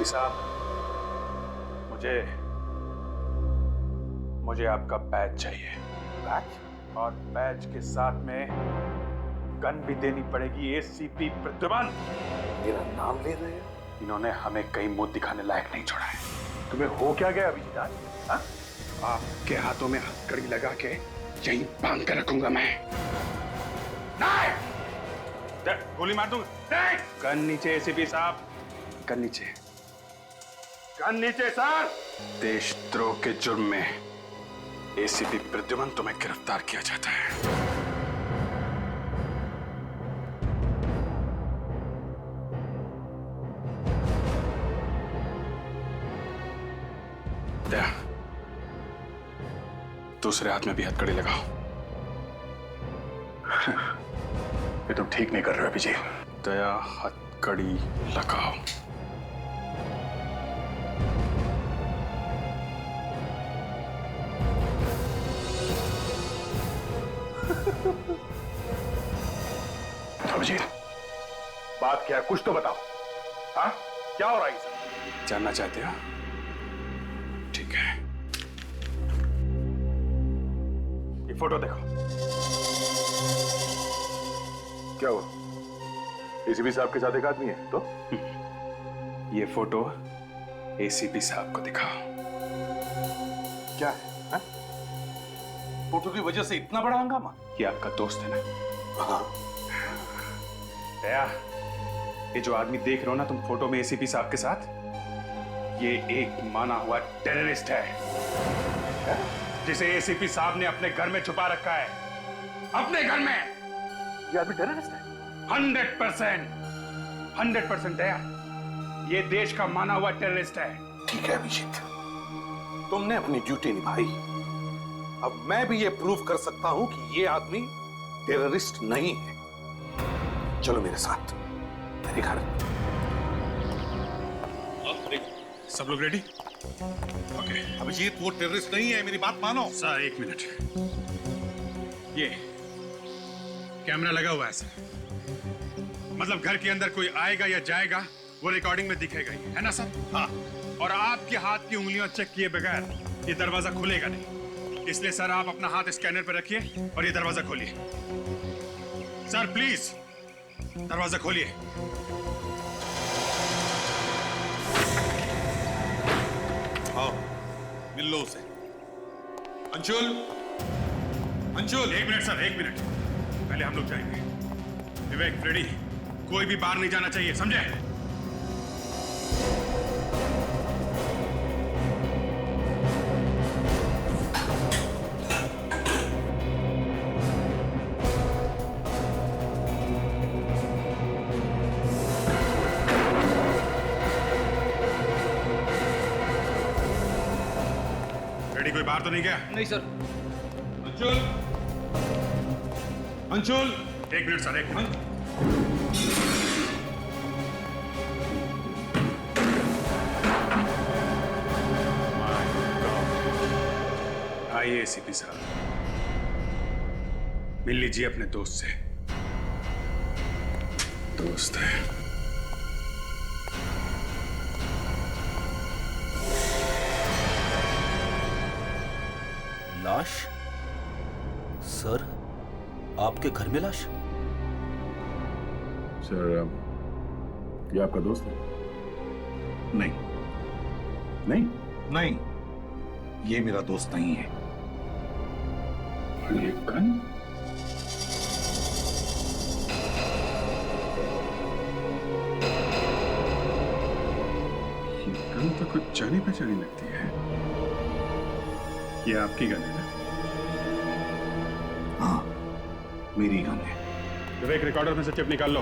ACP साहब, मुझे मुझे आपका बैज चाहिए। बैज? और बैज के साथ में गन भी देनी पड़ेगी। एसीपी प्रद्युमन, मेरा नाम ले रहे हो? इन्होंने हमें कहीं मुंह दिखाने लायक नहीं छोड़ा है। तुम्हें हो क्या गया अभिजीत? हाँ? आपके हाथों में हथकड़ी लगा के यहीं बांध कर रखूंगा मैं। नहीं! गोली मार दूंगा। नहीं! गन नीचे एसीपी साहब, गन नीचे। गन नीचे सर। देशद्रोह के जुर्म में एसीपी प्रद्युमन तुम्हें गिरफ्तार किया जाता है। दया, दूसरे हाथ में भी हथकड़ी लगाओ। ये तुम ठीक नहीं कर रहे हो अभिजीत। दया, हथकड़ी लगाओ। अभिजीत, बात क्या है? कुछ तो बताओ। हाँ, क्या हो रहा है? जानना चाहते हो? ठीक है, ये फोटो देखो। क्या हुआ? एसीपी साहब के साथ एक आदमी है तो? ये फोटो एसीपी साहब को दिखाओ। क्या है? हाँ? फोटो की वजह से इतना बड़ा हंगामा? ये आपका दोस्त है ना? हाँ। दया, ये जो आदमी देख रहे हो ना तुम फोटो में एसीपी साहब के साथ, ये एक माना हुआ टेररिस्ट है जिसे एसीपी साहब ने अपने घर में छुपा रखा है। अपने घर में। ये आदमी टेररिस्ट है? 100% दया, ये देश का माना हुआ टेररिस्ट है। ठीक है अभिजीत, तुमने अपनी ड्यूटी निभाई। अब मैं भी ये प्रूव कर सकता हूं कि ये आदमी टेररिस्ट नहीं है। चलो मेरे साथ मेरे घर। सब लोग रेडी? ओके। अभिजीत, वो टेररिस्ट नहीं है, मेरी बात मानो। सर एक मिनट, ये कैमरा लगा हुआ है सर, मतलब घर के अंदर कोई आएगा या जाएगा वो रिकॉर्डिंग में दिखेगा ही, है ना सर? हाँ। और आपके हाथ की उंगलियां चेक किए बगैर ये दरवाजा खुलेगा नहीं, इसलिए सर आप अपना हाथ स्कैनर पर रखिए और ये दरवाजा खोलिए। सर प्लीज दरवाजा खोलिए। आओ, मिल लो उसे। अंशुल, अंशुल। एक मिनट सर, एक मिनट, पहले हम लोग जाएंगे। विवेक, फ्रेडी, कोई भी बाहर नहीं जाना चाहिए, समझे? फ्रेडी, कोई बाहर तो नहीं गया? नहीं सर। अंशुल, अंशुल। एक मिनट सर, एक मिनट। आइए एसीपी साहब, मिल लीजिए अपने दोस्त से। दोस्त है। लाश? सर, आपके घर में लाश? सर, ये आपका दोस्त है? नहीं, नहीं? नहीं, ये मेरा दोस्त नहीं है। ये गन? ये गन तो कुछ जानी पहचानी लगती है। ये आपकी गन है ना? हाँ, मेरी गन है। विवेक, रिकॉर्डर में से चिप निकाल लो,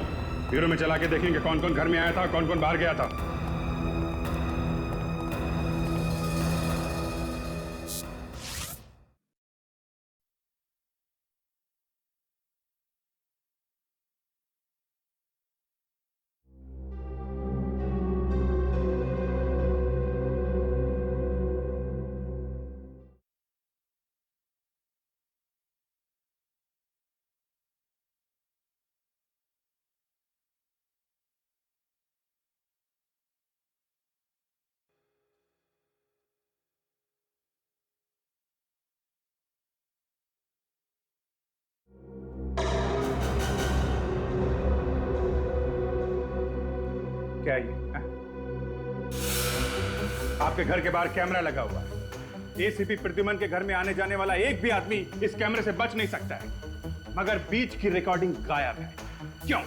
ब्यूरो में चला के देखेंगे कौन कौन घर में आया था, कौन कौन बाहर गया था। क्या है ये? हाँ? आपके घर के बाहर कैमरा लगा हुआ है। एसीपी प्रद्युमन के घर में आने जाने वाला एक भी आदमी इस कैमरे से बच नहीं सकता है, मगर बीच की रिकॉर्डिंग गायब है। क्यों?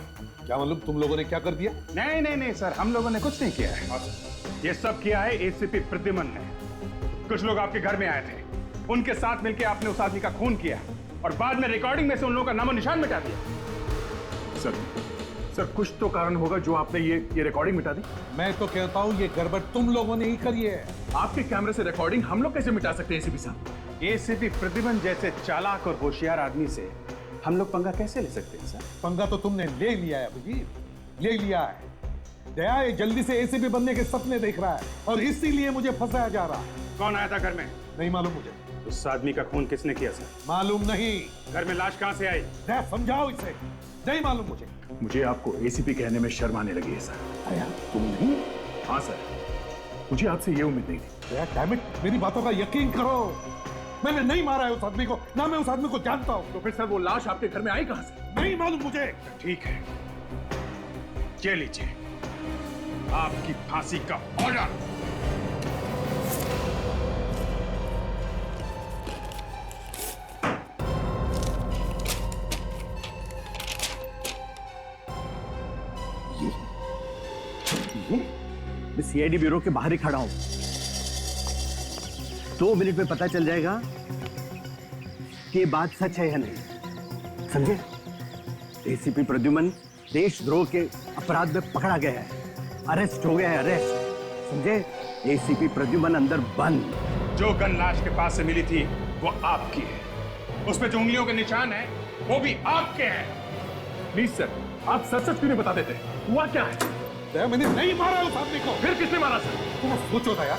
क्या मालूम तुम लोगों ने क्या कर दिया? नहीं नहीं नहीं सर, हम लोगों ने कुछ नहीं किया है। ये सब किया है एसीपी प्रद्युमन ने। कुछ लोग आपके घर में आए थे, उनके साथ मिलकर आपने उस आदमी का खून किया और बाद में रिकॉर्डिंग में से उन लोगों का नामो निशान मिटा दिया। सर कुछ तो कारण होगा जो आपने ये रिकॉर्डिंग मिटा दी। मैं तो कहता हूँ ये गड़बड़ तुम लोगों ने ही करी है। आपके कैमरे से रिकॉर्डिंग हम लोग कैसे मिटा सकते हैं एसीपी साहब? एसीपी प्रद्युमन जैसे चालाक और होशियार आदमी से हम लोग पंगा कैसे ले सकते हैं सर? पंगा तो तुमने ले लिया है अभिजीत, ले लिया है। दया ये जल्दी से एसीपी बनने के सपने देख रहा है और इसीलिए मुझे फंसाया जा रहा है। कौन आया था घर में? नहीं मालूम मुझे। उस आदमी का खून किसने किया सर? मालूम नहीं। घर में लाश कहां से आई? दया समझाओ इसे। नहीं मालूम मुझे। मुझे आपको एसीपी कहने में शर्म आने लगी है सर। दया तुम नहीं? हाँ सर, मुझे आपसे ये उम्मीद नहीं थी। दया डैम इट, मेरी बातों का यकीन करो। मैंने नहीं मारा है उस आदमी को, ना मैं उस आदमी को जानता हूं। तो फिर सर वो लाश आपके घर में आई कहां से? नहीं मालूम मुझे। ठीक है, ये लीजिए आपकी फांसी का ऑर्डर। मैं सीआईडी ब्यूरो के बाहर ही खड़ा हूं। 2 मिनट में पता चल जाएगा कि ये बात सच है या नहीं, समझे? एसीपी प्रद्युमन देशद्रोह के अपराध में पकड़ा गया है, अरेस्ट हो गया है, अरेस्ट, समझे? एसीपी प्रद्युमन अंदर बंद। जो गन लाश के पास से मिली थी वो आपकी है, उसमें जो उंगलियों के निशान है वो भी आपके हैं। प्लीज सर, आप सच सच क्यों नहीं बता देते? हुआ क्या है? दया मैंने नहीं मारा उस आदमी को। फिर किसने मारा सर? तुम सोचो दया,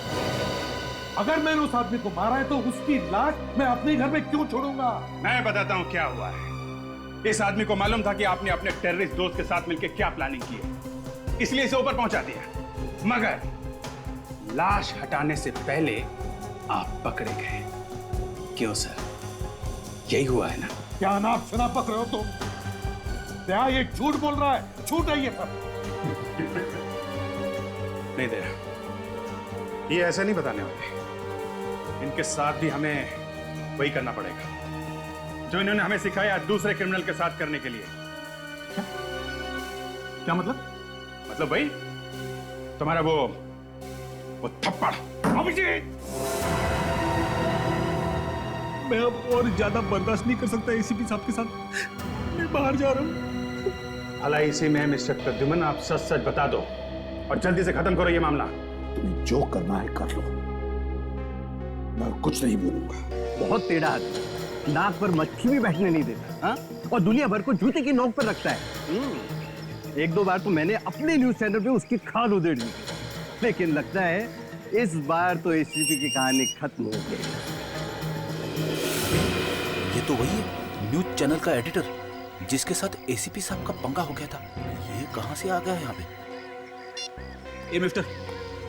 अगर मैंने उस आदमी को मारा है तो उसकी लाश मैं अपने घर में क्यों छोड़ूंगा? मैं बताता हूं क्या हुआ है। इस आदमी को मालूम था कि आपने अपने टेररिस्ट दोस्त के साथ मिलकर क्या प्लानिंग की है, इसलिए इसे ऊपर पहुंचा दिया। मगर लाश हटाने से पहले आप पकड़े गए। क्यों सर, यही हुआ है ना? क्या नाप शनाप पक रहे हो तुम? दया ये झूठ बोल रहा है, झूठ है ये सब। नहीं दे, ये ऐसे नहीं बताने वाले। इनके साथ भी हमें वही करना पड़ेगा जो इन्होंने हमें सिखाया दूसरे क्रिमिनल के साथ करने के लिए। क्या मतलब? मतलब वही तुम्हारा वो थप्पड़। अभिजीत, मैं अब और ज्यादा बर्दाश्त नहीं कर सकता एसीपी साहब के साथ। मैं बाहर जा रहा हूँ। भला इसी में मिस्टर प्रद्युमन आप सच सच बता दो और जल्दी से खत्म करो ये मामला। तुम्हें जो करना है कर लो, मैं कुछ नहीं बोलूंगा। बहुत टेढ़ा आदमी, नाक पर मक्खी भी बैठने नहीं देता, हाँ? और दुनिया भर को जूते की नोक पर रखता है। 1-2 बार तो मैंने अपने न्यूज चैनल पे उसकी खाल उधेड़ दी, लेकिन लगता है इस बार तो एसीपी की कहानी खत्म हो गई। ये तो वही है न्यूज चैनल का एडिटर जिसके साथ एसीपी साहब का पंगा हो गया था। ये कहां से आ गया यहाँ पे? ए मिस्टर,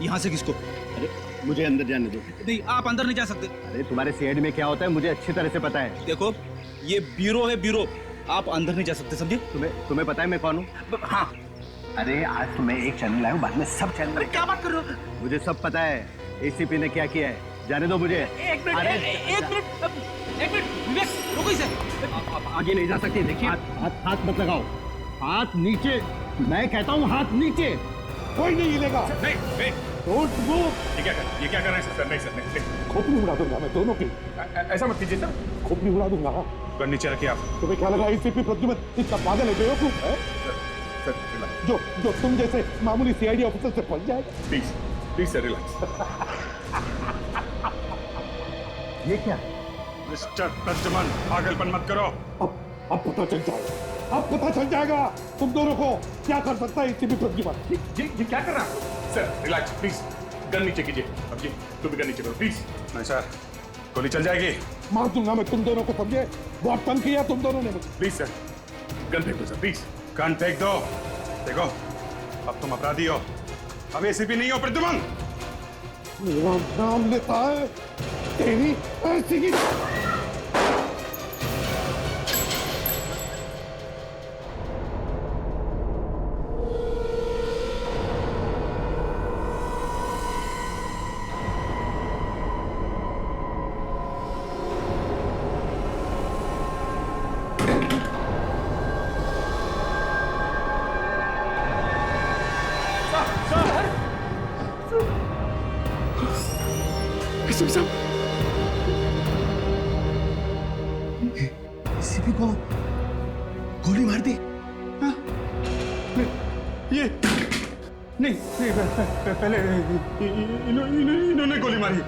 यहाँ से किसको? अरे मुझे अंदर जाने दो। नहीं, आप अंदर नहीं जा सकते। अरे तुम्हारे सीआईडी में क्या होता है मुझे अच्छी तरह से पता है। देखो, ये ब्यूरो है, ब्यूरो। आप अंदर नहीं जा सकते, समझे? तुम्हें पता है मैं कौन हूँ? हाँ। अरे आज तो मैं एक चैनल लाया हूँ, बाद में सब चैनल। अरे क्या बात कर रहे हो? मुझे सब पता है एसीपी ने क्या किया है। जाने दो मुझे। एक मिनट, विवेक, रुको इसे। आप आगे नहीं जा सकते। देखिए, हाथ मत लगाओ, हाथ नीचे। मैं कहता हूँ हाथ नीचे। कोई नहीं हिलेगा। नहीं, डोंट मूव। ये क्या कर रहे हैं सर? नहीं सर, नहीं। खोपड़ी उड़ा दूंगा मैं दोनों की। ऐसा मत कीजिए सर। खोपड़ी उड़ा दूंगा। गन नीचे रखिए आप। तुम्हें क्या लगा एसीपी प्रद्युमन इतना पागल है, बेवकूफ है? Sir relax. जो तुम जैसे मामूली सीआईडी ऑफिसर से फंस जाएगा। Please sir relax. ये क्या? मिस्टर प्रद्युमन, पागलपन मत करो। अब पता चल जाएगा। अब पता चल जाएगा तुम दोनों को क्या कर सकता है एसीपी प्रद्युमन। ये क्या कर रहा है सर? Relax please. गन नीचे कीजिए। अब जी तू भी गन नीचे करो प्लीज। नहीं सर, गोली चल जाएगी। मार दूंगा मैं तुम दोनों को, समझे? बहुत तंग किया तुम दोनों ने मुझे। प्लीज सर, गन फेंक दो सर, प्लीज। गन फेंक दो। देखो, अब तुम अपराधी हो, अब एसीपी नहीं हो प्रद्युमन। मेरा नाम लेता है तेरी ऐसी ही। एसीपी साहब, एसीपी को गोली मार दी? हाँ? ये नहीं, पहले इन्होंने गोली मारी।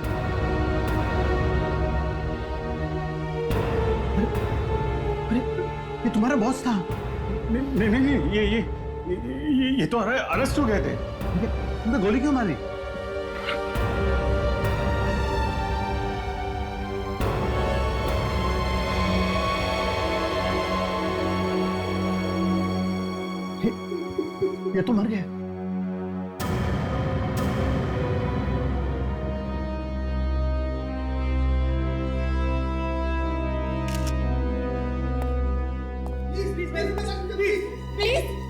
अरे ये तुम्हारा बॉस था? नहीं नहीं नहीं, ये तो अरेस्ट हो गए थे। तुमने गोली क्यों मारी? ये तो मर गया।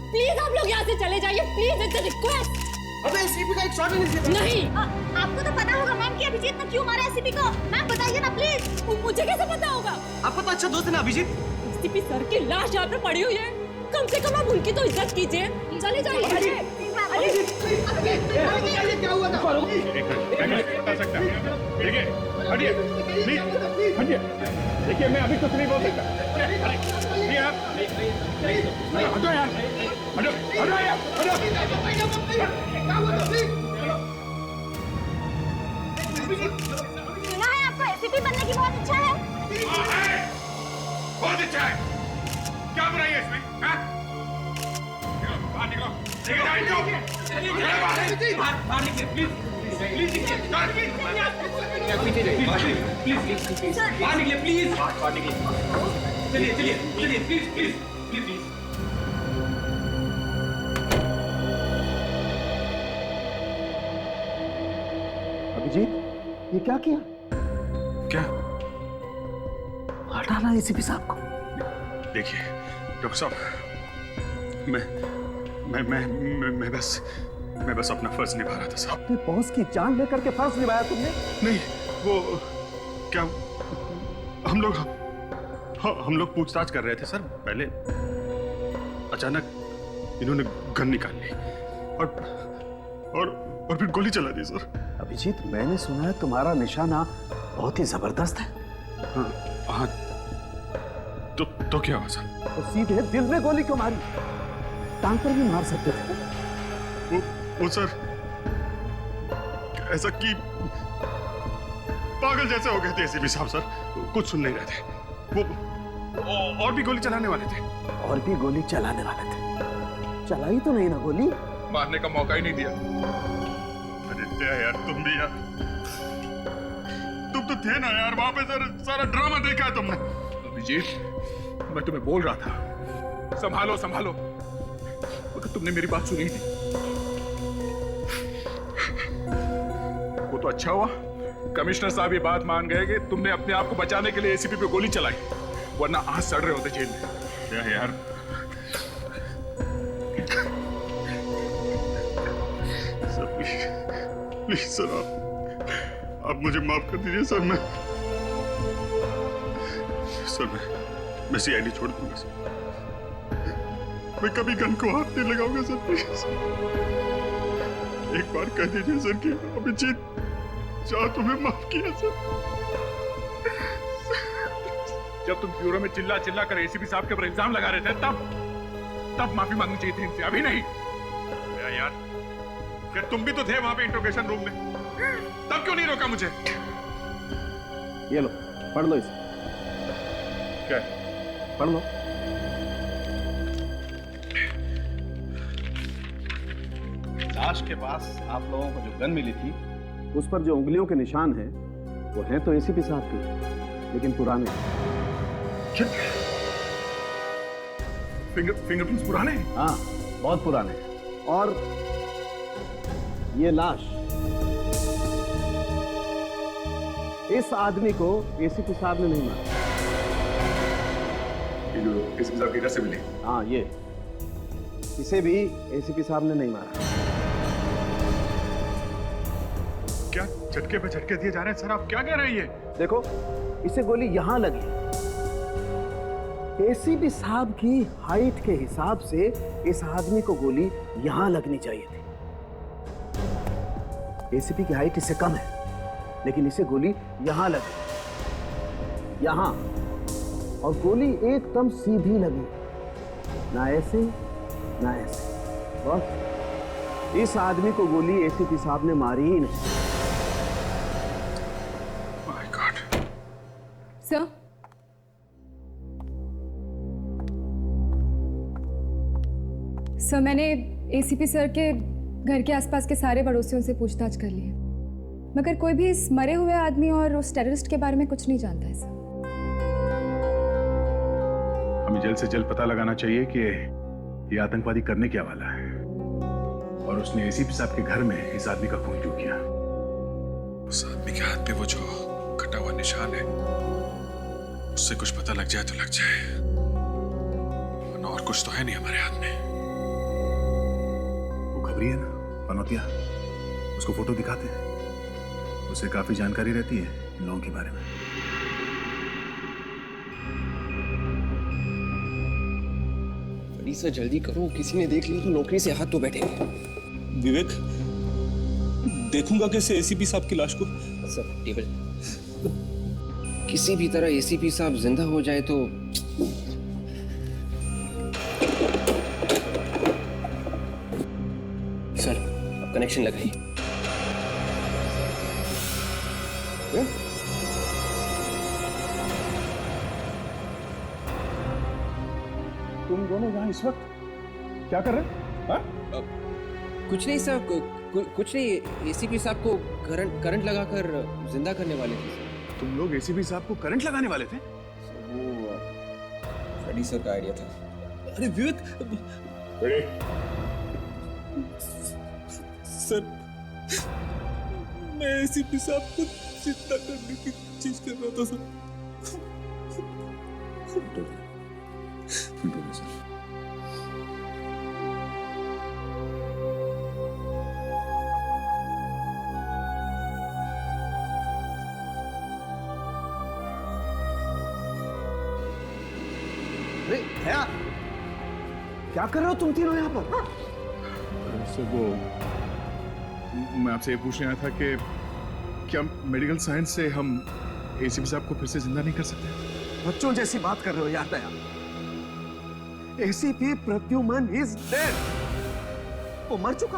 प्लीज आप लोग यहाँ से चले जाइए, प्लीज, इट्स अ रिक्वेस्ट। अबे एसीपी का एक शॉट ही नहीं। नहीं, आपको तो पता होगा मैम कि अभिजीत ने क्यों मारा एसीपी को। मैम बताइए ना प्लीज। मुझे कैसे पता होगा? आपका तो अच्छा दोस्त है ना अभिजीत। एसीपी सर की लाश यहाँ पे पड़ी हुई है, कम से कम आप उनकी तो इज्जत कीजिए। चले जाइए। क्या हुआ था? बता सकता देखिए, हटिए प्लीज, हटिए। देखिए मैं अभी कुछ नहीं बोल सकता। नहीं आप हटो यार, हटो हटो यार, सुना है आपको एसीपी बनने की बहुत इच्छा है। बहुत अच्छा है। क्या बुराई है इसमें? हाँ? बाहर निकलो, लेके जाओ इनको। बाहर निकले प्लीज, प्लीज निकलिए, प्लीज बाहर निकलिए, प्लीज बाहर निकलिए। चलिए चलिए चलिए, please please please please. Abhijeet, ये क्या किया? क्या? हटा ना एसीपी साहब को। देखिए डॉक्टर साहब, मैं बस अपना फर्ज निभा रहा था साहब। अपने बॉस की जान लेकर के फर्ज निभाया तुमने? नहीं, वो क्या, हम लोग पूछताछ कर रहे थे सर। पहले अचानक इन्होंने गन निकाल ली और फिर गोली चला दी सर। अभिजीत, मैंने सुना है तुम्हारा निशाना बहुत ही जबरदस्त है। हाँ, तो क्या हुआ सर? तो सीधे दिल में गोली क्यों मारी? टांग पर भी मार सकते थे। वो सर ऐसा कि पागल जैसे हो गए थे एसीपी साहब सर, कुछ सुन नहीं रहे थे। वो और भी गोली चलाने वाले थे। और भी गोली चलाने वाले थे? चलाई तो नहीं ना गोली? मारने का मौका ही नहीं दिया। अरे यार तुम भी यार, तुम तो थे ना यार वहां पे सर, सारा ड्रामा देखा है तुमने। अभिजीत, मैं तुम्हें बोल रहा था संभालो संभालो, तो तुमने मेरी बात सुनी थी। वो तो अच्छा हुआ कमिश्नर साहब ये बात मान गए कि तुमने अपने आप को बचाने के लिए एसीपी पे गोली चलाई, वरना आज सड़ रहे होते जेल में। क्या यार, प्लीज सर, आप मुझे माफ कर दीजिए सर। मैं सीआईडी छोड़ दूंगा सर। मैं कभी गन को हाथ नहीं लगाऊंगा सर, प्लीज। एक बार कह दीजिए सर कि अभिजीत चाह तुम्हें माफ किया सर। जब तुम ब्यूरो में चिल्ला चिल्ला कर एसीपी साहब के ऊपर इल्जाम लगा रहे थे, तब माफी मांगनी चाहिए थी इनसे, अभी नहीं। यार फिर तुम भी तो थे वहां पे इंट्रोगेशन रूम में, तब क्यों नहीं रोका मुझे? ये लो, पढ़ लो इसे। क्या? पढ़ लो। लाश के पास आप लोगों को जो गन मिली थी, उस पर जो उंगलियों के निशान हैं, वो हैं तो एसीपी साहब के, लेकिन पुराने। फिंगरप्रिंट्स पुराने? हाँ, बहुत पुराने। और ये लाश इस आदमी को एसीपी साहब ने नहीं मारा। एसीपी साहब की घर से मिली? हाँ, ये इसे भी एसीपी साहब ने नहीं मारा। क्या झटके पे झटके दिए जा रहे हैं सर? आप क्या कह रहे हैं ये? देखो, इसे गोली यहां लगी। एसीपी साहब की हाइट के हिसाब से इस आदमी को गोली यहां लगनी चाहिए थी। एसीपी की हाइट इससे कम है, लेकिन इसे गोली यहां लगी, यहां, और गोली एकदम सीधी लगी, ना ऐसे ना ऐसे। बस इस आदमी को गोली एसीपी साहब ने मारी ही नहीं। My God. सर, सर मैंने एसीपी सर के घर के आसपास के सारे पड़ोसियों से पूछताछ कर ली है, मगर कोई भी इस मरे हुए आदमी और उस टेररिस्ट के बारे में कुछ नहीं जानता है सर। हमें जल्द से जल्द पता लगाना चाहिए कि ये आतंकवादी करने क्या वाला है, और उसने एसीपी साहब के घर में इस आदमी का खून क्यों किया। उस आदमी के हाथ पे वो जो कटा हुआ निशान है, उससे कुछ पता लग जाए तो लग जाए, वरना और कुछ तो है नहीं हमारे हाथ में। वो खबरी है ना पनौतिया, उसको फोटो दिखाते हैं, उसे काफी जानकारी रहती है इन लोगों के बारे में। सर जल्दी करो, किसी ने देख लिया तो नौकरी से हाथ तो बैठेंगे। विवेक, देखूंगा कैसे एसीपी साहब की लाश को? सर टेबल, किसी भी तरह एसीपी साहब जिंदा हो जाए तो सर अब कनेक्शन लगाइए। तुम दोनों यहाँ इस वक्त क्या कर रहे हैं? हाँ? कुछ नहीं सर, कुछ नहीं, एसीपी साहब को करंट लगाकर जिंदा करने वाले थे। तुम लोग एसीपी साहब को करंट लगाने वाले थे? वो फ्रेडी सर का आइडिया था। अरे विवेक, सर मैं एसीपी साहब को जिंदा करने की चीज कर रहा था सर। अरे भैया, क्या कर रहे हो तुम तीनों यहाँ पर? सर वो मैं आपसे ये पूछने आया था कि क्या मेडिकल साइंस से हम एसीपी साहब को फिर से जिंदा नहीं कर सकते? बच्चों जैसी बात कर रहे हो यार दया। एसीपी प्रद्युमन इज डेड, वो मर चुका।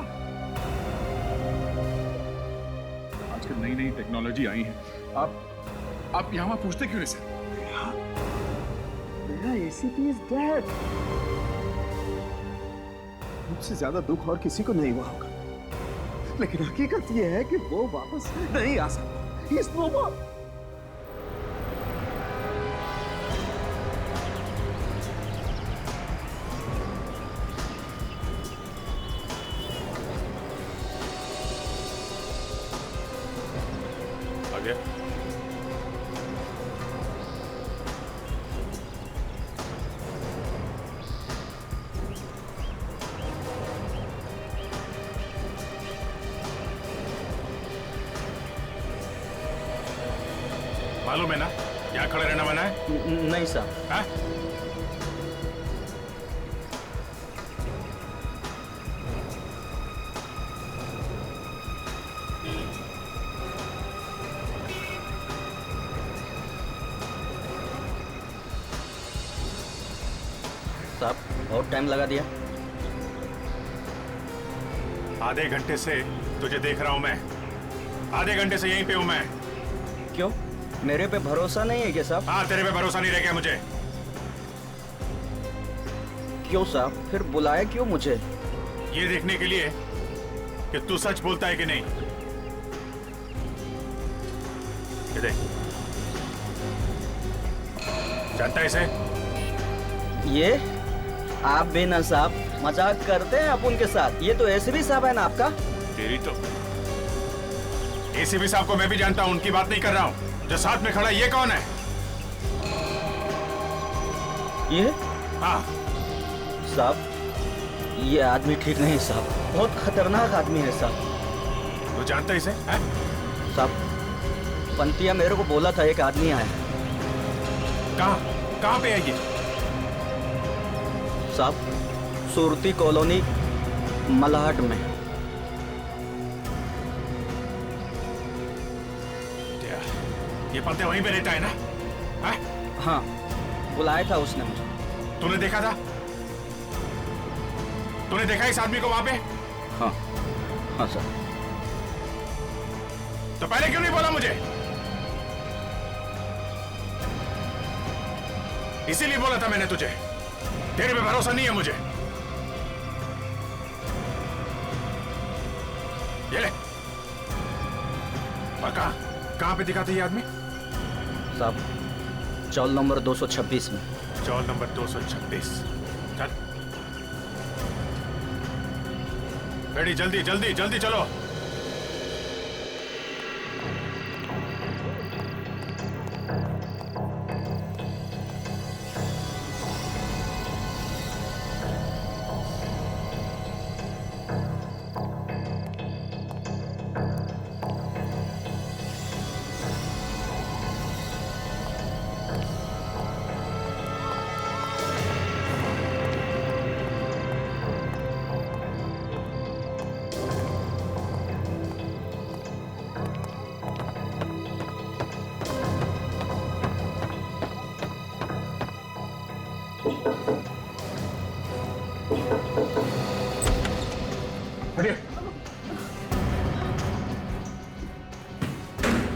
आजकल नई नई टेक्नोलॉजी आई है, आप यहाँ पूछते क्यों नहीं सर? मेरा एसीपी इज डेड। मुझसे ज्यादा दुख और किसी को नहीं हुआ होगा, लेकिन हकीकत यह है कि वो वापस नहीं आ सकता। He is no more. आगे मालूम है ना यहाँ खड़े रहना मना है? नहीं साहब। हाँ? साहब बहुत टाइम लगा दिया। आधे घंटे से तुझे देख रहा हूं मैं, आधे घंटे से यहीं पे हूं मैं। क्यों, मेरे पे भरोसा नहीं है क्या साहब? हाँ, तेरे पे भरोसा नहीं रह गया मुझे। क्यों साहब, फिर बुलाया क्यों मुझे? ये देखने के लिए कि तू सच बोलता है कि नहीं। ये देख, जानता है इसे? ये आप भी ना साहब मजाक करते हैं अपन के साथ। ये तो एसीपी साहब है ना आपका? तेरी तो एसीपी साहब को मैं भी जानता हूं, उनकी बात नहीं कर रहा हूं। जो साथ में खड़ा ये कौन है? ये? हाँ साहब ये आदमी ठीक नहीं साहब, बहुत खतरनाक आदमी है साहब। तू जानता है इसे? साहब पंतिया मेरे को बोला था एक आदमी आया। कहाँ पे है ये? साहब सुरती कॉलोनी मलाहट में। ये पते वहीं पे रहता है ना? हाँ? हाँ, बुलाया था उसने मुझे। तूने देखा था? तूने देखा इस आदमी को वहां पे? हाँ, हाँ सर। तो पहले क्यों नहीं बोला मुझे? इसीलिए बोला था मैंने तुझे, तेरे पे भरोसा नहीं है मुझे। ये ले। और कहां पे दिखा था ये आदमी? साहब, चौल नंबर 226 में। चौल नंबर 226। चल रेडी, जल्दी जल्दी जल्दी चलो।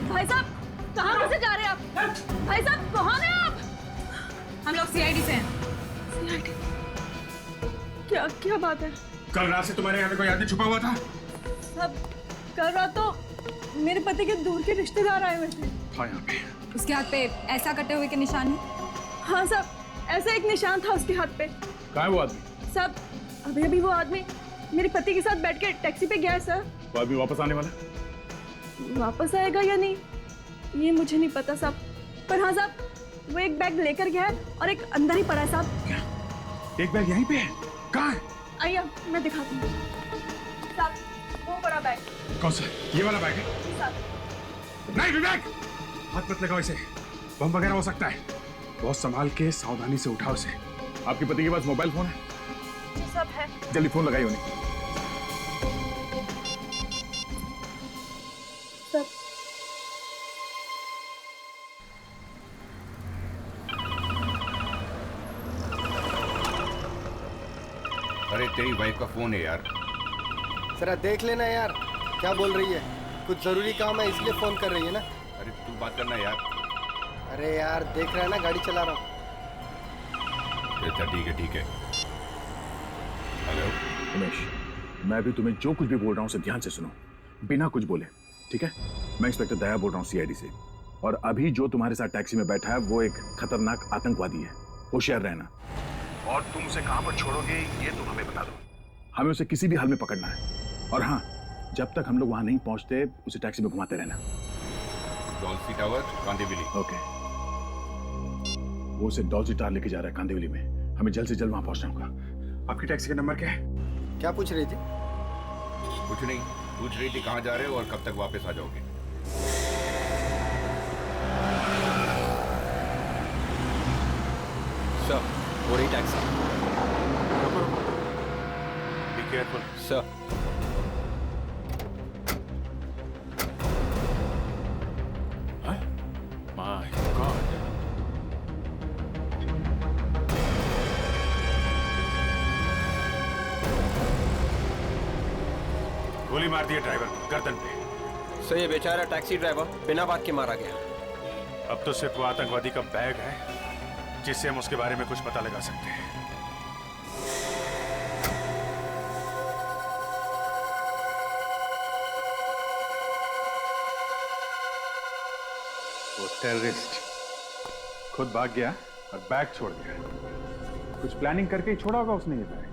भाई साहब, कहाँ से जा रहे हैं आप? भाई साहब, कौन है आप? हम लोग सीआईडी से हैं। CID? क्या क्या बात है? कल रात से तुम्हारे यहाँ पे कोई आदमी छुपा हुआ था? सब कल रात तो मेरे पति के दूर के रिश्तेदार आए हुए थे। था यहाँ पे। उसके हाथ पे ऐसा कटे हुए के निशान है। हाँ साहब, ऐसा एक निशान था उसके हाथ पे। कहाँ है वो आदमी? साहब, अभी अभी वो आदमी मेरे पति के साथ बैठ के टैक्सी पे गया है सर। वो आदमी वापस आने वाला? वापस आएगा या नहीं ये मुझे नहीं पता साहब, पर हाँ साहब, वो एक बैग लेकर गया है और एक अंदर ही पड़ा है साहब। क्या? एक बैग यहीं पे है? कहाँ है? आइए मैं दिखाती हूँ साहब, वो बड़ा बैग। कौन सा? ये वाला बैग है? जी साहब। नहीं विवेक, हाथ मत लगाओ इसे, बम वगैरह हो सकता है। बहुत संभाल के सावधानी से उठाओ इसे। आपके पति के पास मोबाइल फोन है? जी साहब है। जल्दी फोन लगाइए उन्हें। साहब, अरे तेरी वाइफ का फोन है यार। जरा देख लेना यार, क्या बोल रही है? कुछ जरूरी काम है इसलिए फोन कर रही है ना। अरे तू बात करना यार। अरे यार देख रहा है ना, गाड़ी चला रहा हूँ। अच्छा ठीक है ठीक है। हेलो उमेश, मैं भी तुम्हें जो कुछ भी बोल रहा हूँ उसे ध्यान से सुनो, बिना कुछ बोले, ठीक है? मैं इंस्पेक्टर दया बोल रहा हूँ CID से, और अभी जो तुम्हारे साथ टैक्सी में बैठा है वो एक खतरनाक आतंकवादी है। होशियार रहना। और तुम उसे कहां पर छोड़ोगे ये तुम हमें बता दो। हमें उसे किसी भी हाल में पकड़ना है। और हाँ, जब तक हम लोग वहां नहीं पहुंचते उसे टैक्सी में घुमाते रहना। डॉल्फी टावर, कांदिवली। ओके। वो उसे डॉल्फी टावर लेके जा रहा है कांदिवली में। हमें जल्द से जल्द वहां पहुंचना होगा। आपकी टैक्सी का नंबर क्या है? क्या पूछ रही थी? कुछ नहीं, पूछ रही थी कहाँ जा रहे हो और कब तक वापस आ जाओगे। सर, वो रही taxi. Be careful. Sir. My God. गोली मार दी है ड्राइवर को गर्दन पे। सर, ये बेचारा टैक्सी ड्राइवर बिना बात के मारा गया। अब तो सिर्फ वो आतंकवादी का बैग है जिससे हम उसके बारे में कुछ पता लगा सकते हैं। वो टेररिस्ट खुद भाग गया और बैग छोड़ गया। कुछ प्लानिंग करके ही छोड़ा होगा उसने ये बैग,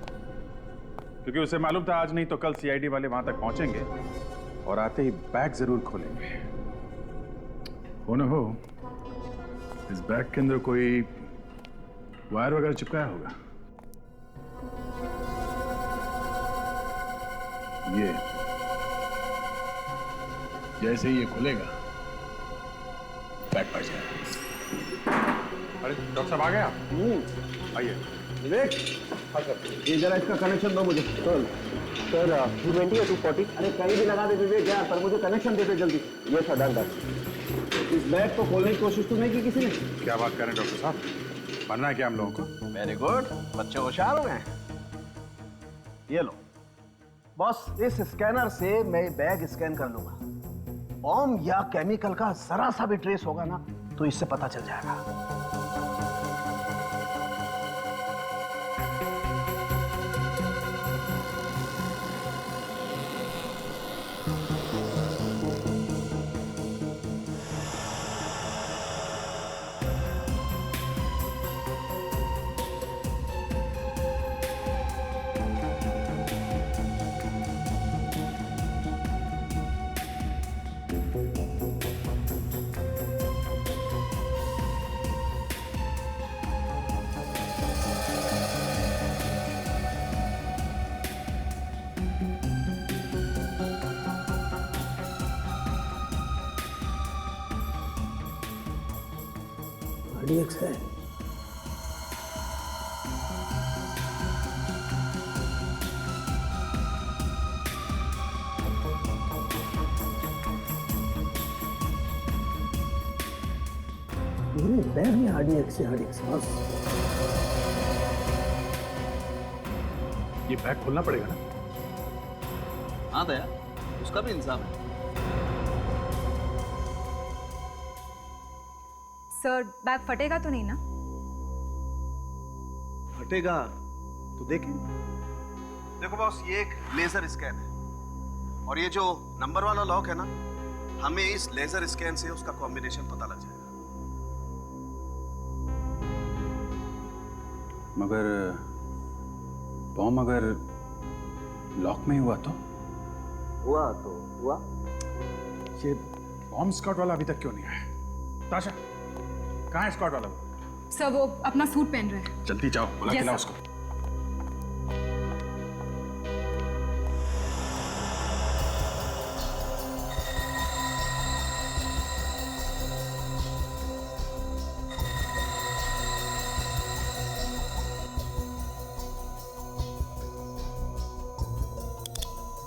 क्योंकि उसे मालूम था आज नहीं तो कल CID वाले वहां तक पहुंचेंगे और आते ही बैग जरूर खोलेंगे। हो न हो इस बैग के अंदर कोई वायर वगैरह चिपकाया होगा। ये जैसे ही ये खुलेगा बैग फट जाएगा। अरे डॉक्टर साहब आ गए आप? आइए। विवेक, ये जरा इसका कनेक्शन दो मुझे। सर 220 या 240? अरे कहीं भी लगा दे विवेक यार, पर मुझे कनेक्शन दे दे जल्दी। ये सर डन। इस बैग को खोलने की कोशिश तो नहीं की किसी ने? क्या बात करें डॉक्टर साहब, बनना है क्या हम लोगों को? वेरी गुड, बच्चे होशियार हो गए। ये लो बॉस, इस स्कैनर से मैं बैग स्कैन कर लूंगा। बॉम्ब या केमिकल का जरा सा भी ट्रेस होगा ना तो इससे पता चल जाएगा। RDX है। पूरे बैग में RDX है, RDX बस। ये बैग खोलना पड़ेगा ना? हाँ दया, उसका भी इंसाफ है। सर बैग फटेगा तो नहीं ना? फटेगा तो देखें। देखो बॉस, ये एक लेजर स्कैन है और ये जो नंबर वाला लॉक है ना, हमें इस लेजर स्कैन से उसका कॉम्बिनेशन पता लग जाएगा। मगर बॉम्ब अगर लॉक में हुआ तो? हुआ तो हुआ। ये बॉम्ब स्क्वाड वाला अभी तक क्यों नहीं आया? ताशा, कहाँ है स्क्वाड वाला? सर वो अपना सूट पहन रहे हैं। जल्दी जाओ, बुला के लाओ उसको।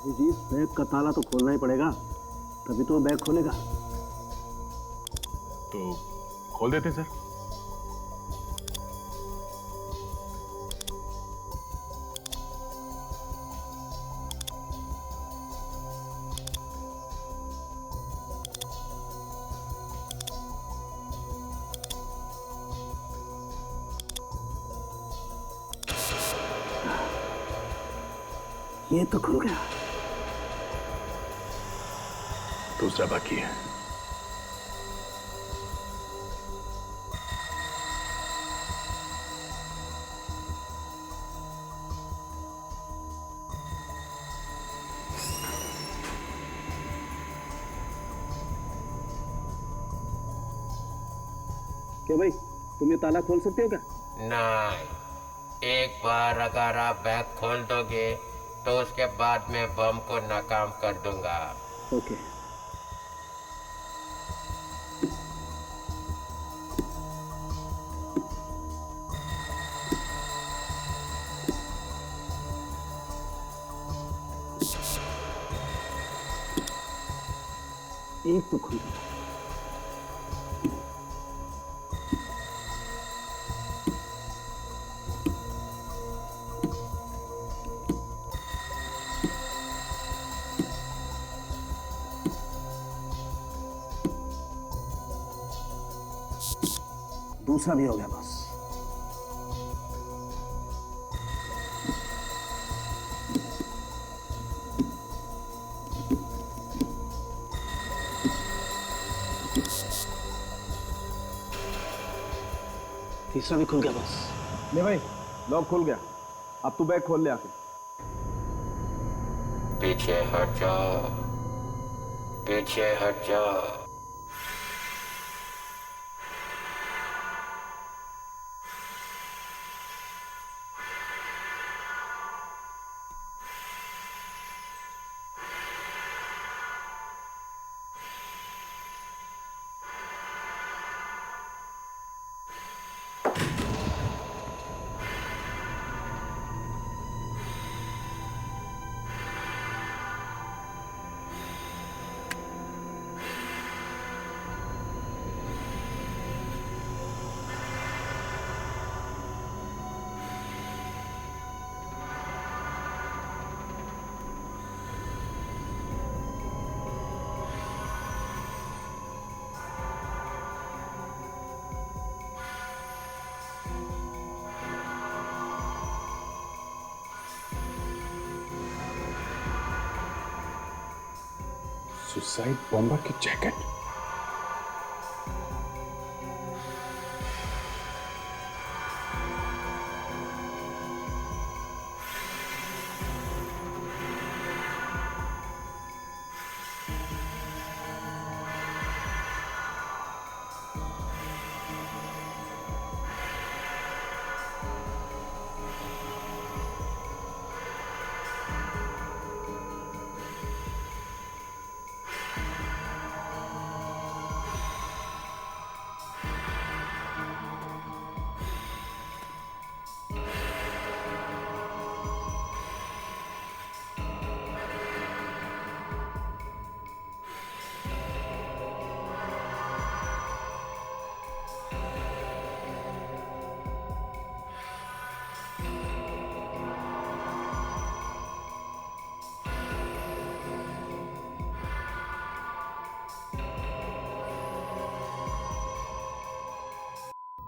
जी, इस बैग का ताला तो खोलना ही पड़ेगा, तभी तो बैग खोलेगा। तो खोल देते सर। ये तो खुल गया। दूसरा बाकी है। क्या भाई, तुम ये ताला खोल सकते हो क्या? नहीं, एक बार अगर आप बैग खोल दोगे तो उसके बाद मैं बम को नाकाम कर दूंगा। ओके। एक तो खुल गया। दूसरा भी हो गया बस। तीसरा भी खुल गया बस। ले भाई, लॉक खुल गया। अब तू बैग खोल ले आके। पीछे हट जाओ, पीछे हट जाओ। सुसाइड बॉम्बर की जैकेट।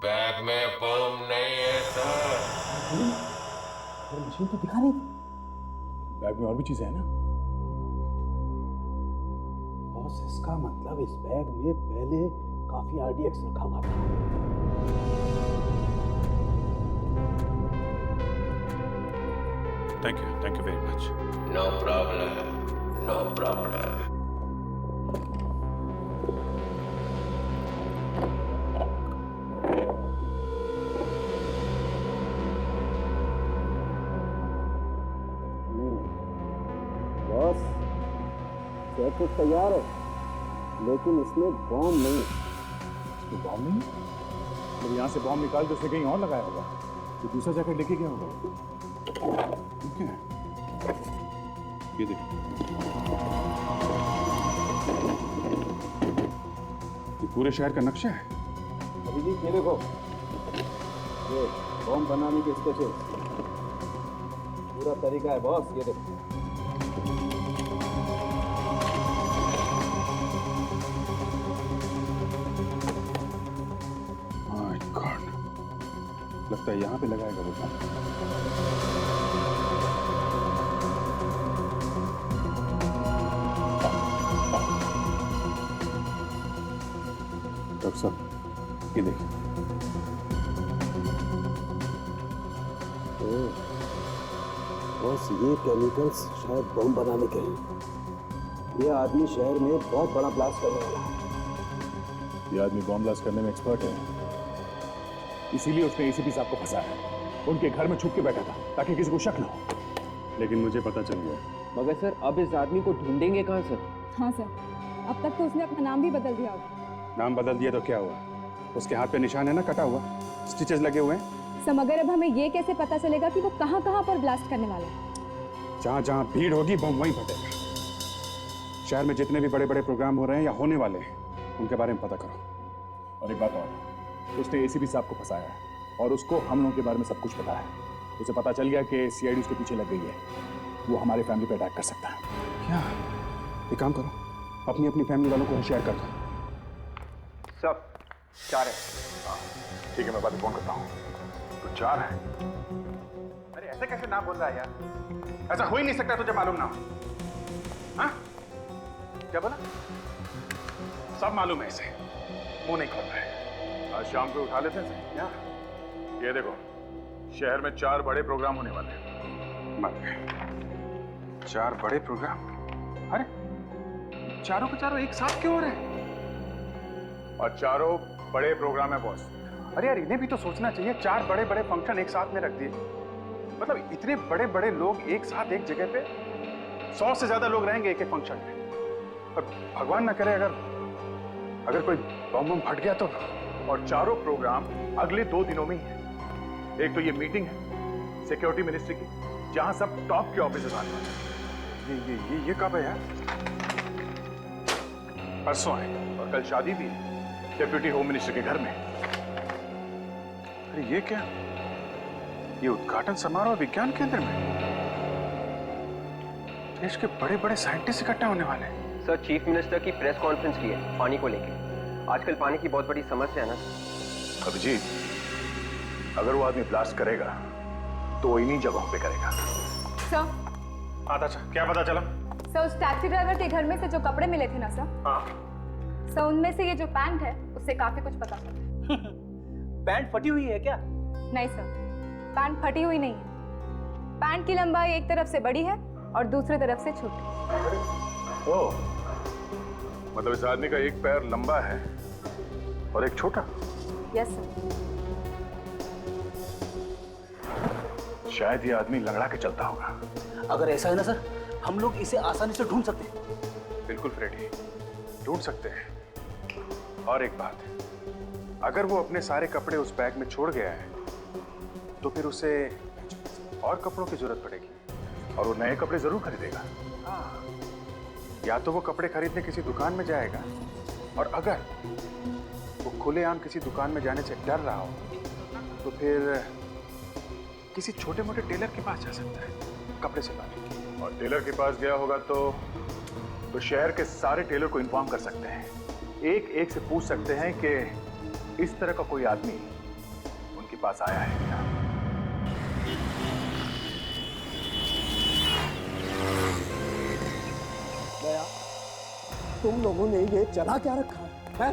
बैग में बम नहीं है सर। मशीन तो दिखा नहीं। बैग में और भी चीजें हैं ना। बॉस, इसका मतलब इस बैग में पहले काफी आरडीएक्स रखा हुआ था। Thank you very much. No problem, no problem. Boss, jacket तैयार है, लेकिन इसमें बॉम्ब नहीं। तो बॉम्ब नहीं? तो यहाँ से बॉम्ब निकाल के उसने कहीं और लगाया होगा। तो दूसरा जैकेट लेके गया होगा। ठीक है, ये देखो, ये पूरे शहर का नक्शा है। अभी जी ये देखो, ये बॉम्ब बनाने के स्केचेस, पूरा तरीका है बॉस। ये देखो, माय गॉड, लगता है यहाँ पे लगाएगा वो बॉम्ब। डॉक्टर साहब, ये देखिए। बॉस, ये केमिकल्स शायद बम बनाने के हैं। ये आदमी शहर में बहुत बड़ा ब्लास्ट करने वाला है। ये आदमी बॉम्ब ब्लास्ट करने में एक्सपर्ट है, इसीलिए उसने एसीपी साहब को फंसाया है। उनके घर में छुप के बैठा था ताकि किसी को शक ना हो, लेकिन मुझे पता चल गया। मगर सर, अब इस आदमी को ढूंढेंगे कहाँ सर? हाँ सर, अब तक तो उसने अपना नाम भी बदल दिया होगा। नाम बदल दिया तो क्या हुआ? उसके हाथ पे निशान है ना, कटा हुआ, स्टिचेस लगे हुए हैं। सर, मगर अब हमें ये कैसे पता चलेगा कि वो कहाँ कहाँ पर ब्लास्ट करने वाला है? जहाँ जहाँ भीड़ होगी बम वहीं फटेगा। शहर में जितने भी बड़े बड़े प्रोग्राम हो रहे हैं या होने वाले हैं, उनके बारे में पता करो। और एक बात और, उसने एसीपी साहब को फंसाया है और उसको हम लोगों के बारे में सब कुछ पता है। उसे पता चल गया कि सीआईडी उसके पीछे लग गई है, वो हमारे फैमिली पे अटैक कर सकता है। क्या? एक काम करो, अपनी अपनी फैमिली वालों को होशियार कर दो। सब 4 है। ठीक है, मैं बाद में फोन करता हूँ। तो 4 है? अरे ऐसे कैसे ना बोल रहा है यार? ऐसा हो ही नहीं सकता, तुझे मालूम ना हो। हाँ? क्या बोला? सब मालूम है इसे, मुंह नहीं खोल रहा है। आज शाम को उठा लेते हैं क्या? ये देखो, शहर में 4 बड़े प्रोग्राम होने वाले हैं। मर गए। 4 बड़े प्रोग्राम? अरे चारों के चारों एक साथ क्यों हो रहे हैं? और चारों बड़े प्रोग्राम है बॉस। अरे यार, इन्हें भी तो सोचना चाहिए। 4 बड़े बड़े फंक्शन एक साथ में रख दिए, मतलब इतने बड़े बड़े लोग एक साथ एक जगह पे, 100 से ज्यादा लोग रहेंगे एक एक फंक्शन में। और भगवान ना करे अगर कोई बम फट गया तो। और चारों प्रोग्राम अगले 2 दिनों में ही है। एक तो ये मीटिंग है सिक्योरिटी मिनिस्ट्री की, जहां सब टॉप के ऑफिसर्स आने वाले हैं। ये कब है यार? परसों है। और कल शादी भी है डिप्यूटी होम मिनिस्टर के घर में। अरे ये क्या? ये उद्घाटन समारोह विज्ञान केंद्र में। देश के बड़े बड़े साइंटिस्ट इकट्ठा होने वाले हैं। सर, चीफ मिनिस्टर की प्रेस कॉन्फ्रेंस की है पानी को लेके। आजकल पानी की बहुत बड़ी समस्या है ना। अभिजीत, अगर वो आदमी ब्लास्ट करेगा तो वो इन्हीं जगहों पे करेगा। सर, अच्छा, क्या पता चला? सर उस टैक्सी ड्राइवर के घर में से जो कपड़े मिले थे ना सर, सर उनमें से ये जो पैंट है उससे काफी कुछ पता चला। पैंट फटी हुई है क्या? नहीं सर, पैंट फटी हुई नहीं है। पैंट की लंबाई एक तरफ से बड़ी है और दूसरी तरफ से छोटी। ओह, मतलब इस आदमी का एक पैर लंबा है और एक छोटा। Yes sir. शायद ये आदमी लंगड़ा के चलता होगा। अगर ऐसा है ना सर, हम लोग इसे आसानी से ढूंढ सकते हैं। बिल्कुल फ्रेडी, ढूंढ सकते हैं। और एक बात, अगर वो अपने सारे कपड़े उस बैग में छोड़ गया है तो फिर उसे और कपड़ों की जरूरत पड़ेगी और वो नए कपड़े जरूर खरीदेगा। या तो वो कपड़े खरीदने किसी दुकान में जाएगा, और अगर वो खुलेआम किसी दुकान में जाने से डर रहा हो तो फिर किसी छोटे मोटे टेलर के पास जा सकता है कपड़े सिलवाने के। और टेलर के पास गया होगा तो शहर के सारे टेलर को इन्फॉर्म कर सकते हैं। एक एक से पूछ सकते हैं कि इस तरह का कोई आदमी उनके पास आया है क्या। दया, तुम लोगों ने ये चला क्या रखा है?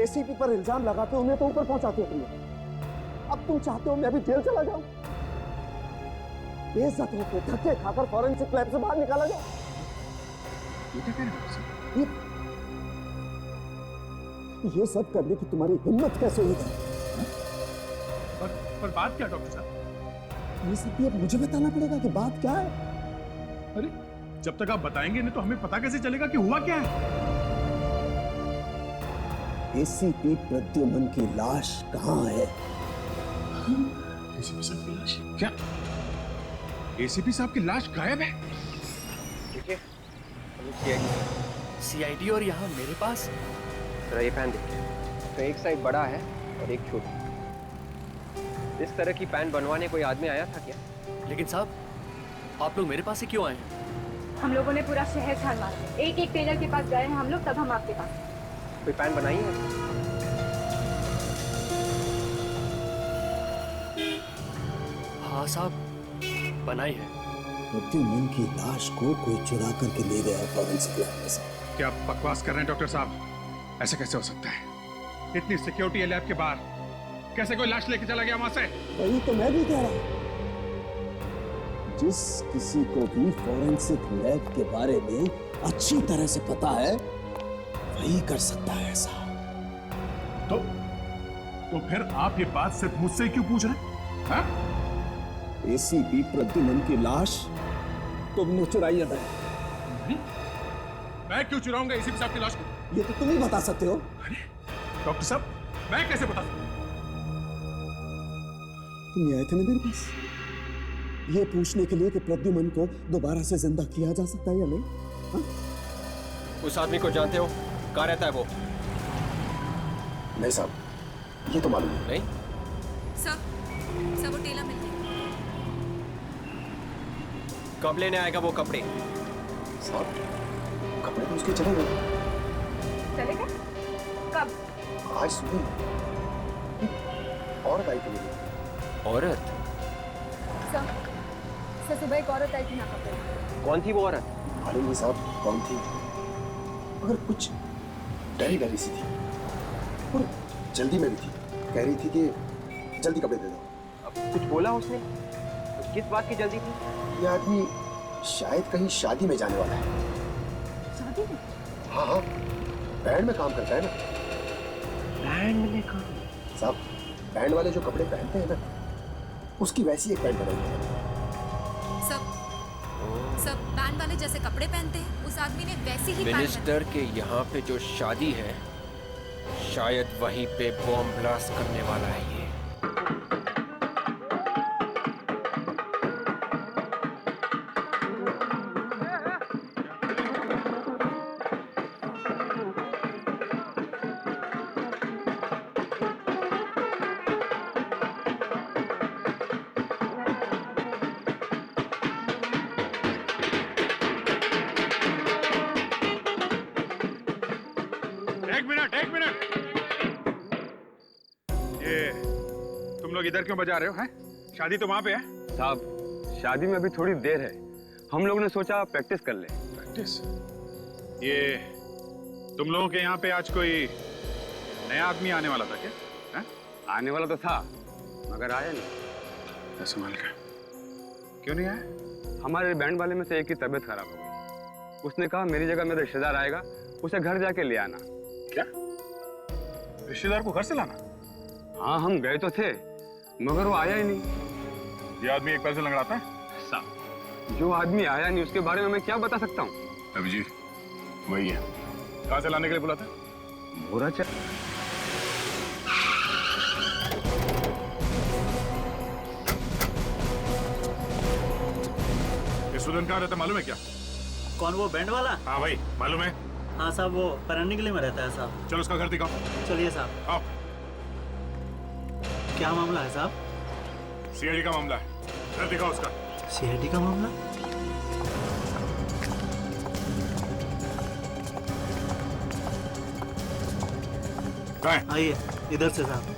एसीपी पर इल्जाम लगाते हो, उन्हें तो ऊपर पहुंचाते हो तुम लोग। अब तुम चाहते हो मैं भी जेल चला जाऊं? बेइज्जत होकर धक्के खाकर फॉरेंसिक लैब से बाहर निकाला जाए? ये सब करने की तुम्हारी हिम्मत कैसे हुई? पर बात क्या डॉक्टर साहब? ये सब अब मुझे बताना पड़ेगा कि बात क्या है। अरे जब तक आप बताएंगे नहीं तो हमें पता कैसे चलेगा कि हुआ क्या है? एसीपी प्रद्युमन की लाश कहाँ है? एसीपी साहब की लाश? क्या एसीपी साहब की लाश गायब है? ठीक है, सीआईडी और यहाँ मेरे पास। जरा ये पैन देखिए, तो एक साइड बड़ा है और एक छोटी। इस तरह की पैन बनवाने कोई आदमी आया था क्या? लेकिन साहब, आप लोग मेरे पास ही क्यों आए हैं? हम लोगों ने पूरा शहर छान मारा, एक एक टेलर के पास गए हैं हम लोग, तब हम आपके पास। कोई पैन बनाई है? हाँ साहब, बनाई है। प्रद्युमन की लाश को कोई चुरा करके ले गया फॉरेंसिक लैब में से। क्या आप बकवास कर रहे हैं डॉक्टर साहब? ऐसा कैसे हो सकता है? इतनी सिक्योरिटी है लैब के बाहर, कैसे कोई लाश लेके चला गया वहां से? वही तो मैं भी कह रहा हूं। जिस किसी को भी फॉरेंसिक लैब के बारे में अच्छी तरह से पता है वही कर सकता है ऐसा। तो फिर आप ये बात सिर्फ मुझसे क्यों पूछ रहे हैं? हाँ? एसीपी प्रद्युमन की लाश तुमने चुराई है? मैं क्यों चुराऊंगा एसीपी साहब की लाश को? ये तो तुम ही बता सकते हो। अरे डॉक्टर साहब, मैं कैसे बता सकता? तुम आए थे ना मेरे पास ये पूछने के लिए कि प्रद्युमन को दोबारा से जिंदा किया जा सकता है या नहीं? हा? उस आदमी को जानते हो? कहाँ रहता है वो? नहीं साहब, ये तो मालूम नहीं। सब वो टेलर मिल गया। कब लेने आएगा वो कपड़े? साहब, कपड़े तो उसके चले गए। चले गए? कब? आज सुबह औरत आई थी मेरी। औरत? सर सुबह एक औरत आई थी यहाँ कपड़े। कौन थी वो औरत? मालूम नहीं साहब कौन थी, मगर कुछ डरी डरी सी थी और जल्दी में भी थी। कह रही थी कि जल्दी कपड़े दे दो। अब कुछ बोला उसने? किस बात की जल्दी थी? ये आदमी शायद कहीं शादी में जाने वाला है। शादी में? हाँ हाँ, बैंड में काम करता है ना। बैंड में काम? साहब, बैंड वाले जो कपड़े पहनते हैं ना, उसकी वैसी एक पैंट बनाई है। सब बैंड वाले जैसे कपड़े पहनते हैं, उस आदमी ने वैसी ही मिनिस्टर के यहाँ पे जो शादी है, शायद वहीं पे बॉम्ब ब्लास्ट करने वाला है ये। एक मिनट। ये तुम लोग इधर क्यों बजा रहे हो? हैं? शादी तो वहां पे है। साहब, शादी में अभी थोड़ी देर है हम लोगों ने सोचा प्रैक्टिस कर ले। प्रैक्टिस? ये तुम लोगों के यहाँ पे आज कोई नया आदमी आने वाला था क्या? है? आने वाला तो था मगर आया नहीं। संभाल कर। क्यों नहीं आया? हमारे बैंड वाले में से एक की तबीयत खराब हो गई। उसने कहा मेरी जगह मेरा रिश्तेदार आएगा, उसे घर जाके ले आना। क्या? रिश्तेदार को घर से लाना? हाँ, हम गए तो थे मगर वो आया ही नहीं। ये आदमी एक पैर से लंगड़ाता है? जो आदमी आया नहीं उसके बारे में मैं क्या बता सकता हूँ? अभिजीत वही है। कहाँ से लाने के लिए बुलाता? बुरा चल। ये सुदन कहाँ रहता मालूम है क्या? कौन, वो बैंड वाला? हाँ भाई मालूम है। हाँ साहब, वो परन्नी गली में रहता है साहब। चलो उसका घर दिखाओ। चलिए साहब। आओ। क्या मामला है साहब? सीआईडी का मामला है, घर दिखाओ उसका। सीआईडी का मामला? आइए इधर से साहब।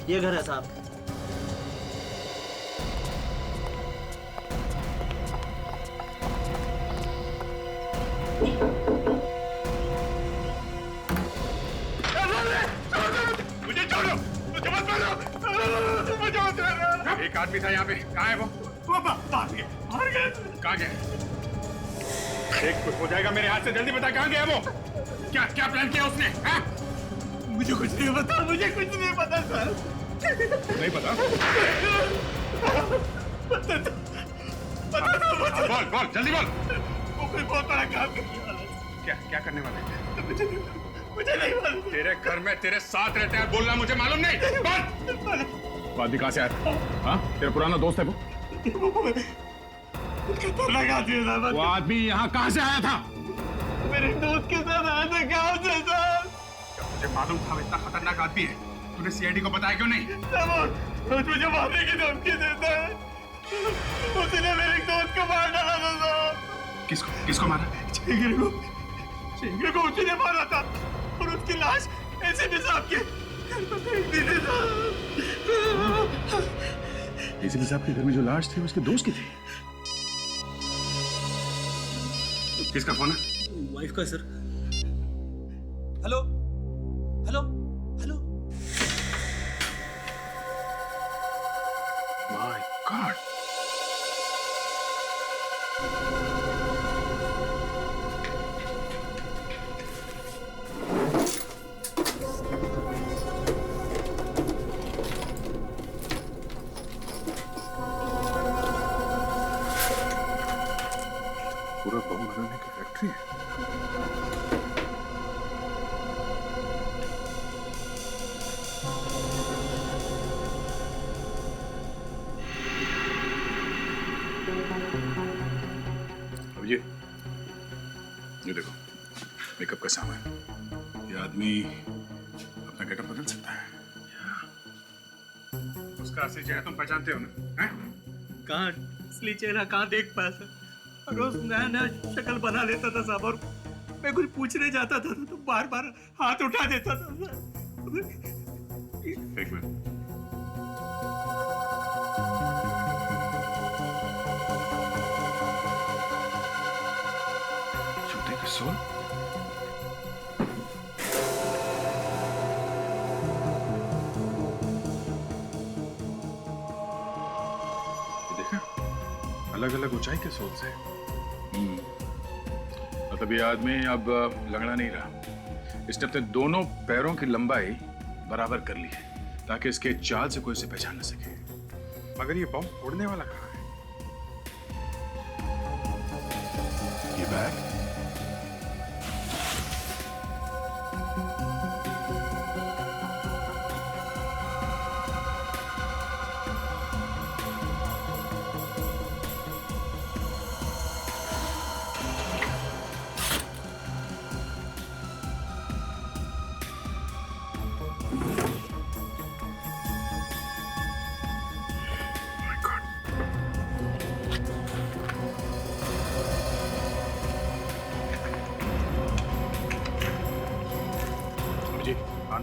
ये घर है साहब। मुझे छोड़ो, मुझे मत मारो, मुझे मत मारो। एक आदमी था यहाँ पे, कहाँ है वो? भाग गया, भाग गया। कहाँ गया? देख कुछ हो जाएगा मेरे हाथ से, जल्दी बता कहाँ गया वो? क्या क्या प्लान किया उसने? हाँ? मुझे कुछ नहीं पता, मुझे कुछ नहीं पता सर। नहीं पता? बोल बोल जल्दी बोल। वो कोई बहुत बड़ा काम करने वाला है। क्या क्या करने वाला है? मुझे नहीं मालूम। तेरे घर में तेरे साथ रहते हैं, बोलना मुझे मालूम नहीं। बोल। वो आदमी कहाँ से आया था? हाँ? तेरा पुराना दोस्त है वो? खतरनाक आदमी है साहब। वो आदमी यहाँ कहाँ से आया था? मेरे दोस्त के साथ आया था गाँव से साहब। मुझे मालूम था इतना खतरनाक आदमी है, तूने सीआईडी को बताया क्यों नहीं? रोज मुझे मारने की धमकी देता है। उसने मेरे दोस्त को मार डाला था साहब। किसको किसको मारा? चेंगरे को उसने मारा था और उसकी लाश एसीपी साहब के घर पर फेंक दी थी साहब। एसीपी साहब के घर में जो लाश थी उसके दोस्त की थी। किसका फोन है? वाइफ का sir. Hello hello hello. My God. पूरा बम बनाने की फैक्ट्री है। ये देखो मेकअप का सामान। ये आदमी अपना गेटअप बदल सकता है। उसका असली चेहरा तुम पहचानते हो ना? हैं? कहाँ असली चेहरा कहाँ देख पाया सर। रोज नया नया शक्ल बना लेता था साहब और मैं कुछ पूछने जाता था तो बार बार हाथ उठा देता था सर। एक मिनट। जूते की सोल? देखा? अलग अलग ऊंचाई के सोल्स है। मतलब ये आदमी अब लंगड़ा नहीं रहा। इसने अपने दोनों पैरों की लंबाई बराबर कर ली है ताकि इसके चाल से कोई इसे पहचान न सके। मगर ये बम उड़ने वाला कहाँ है? ये बैग?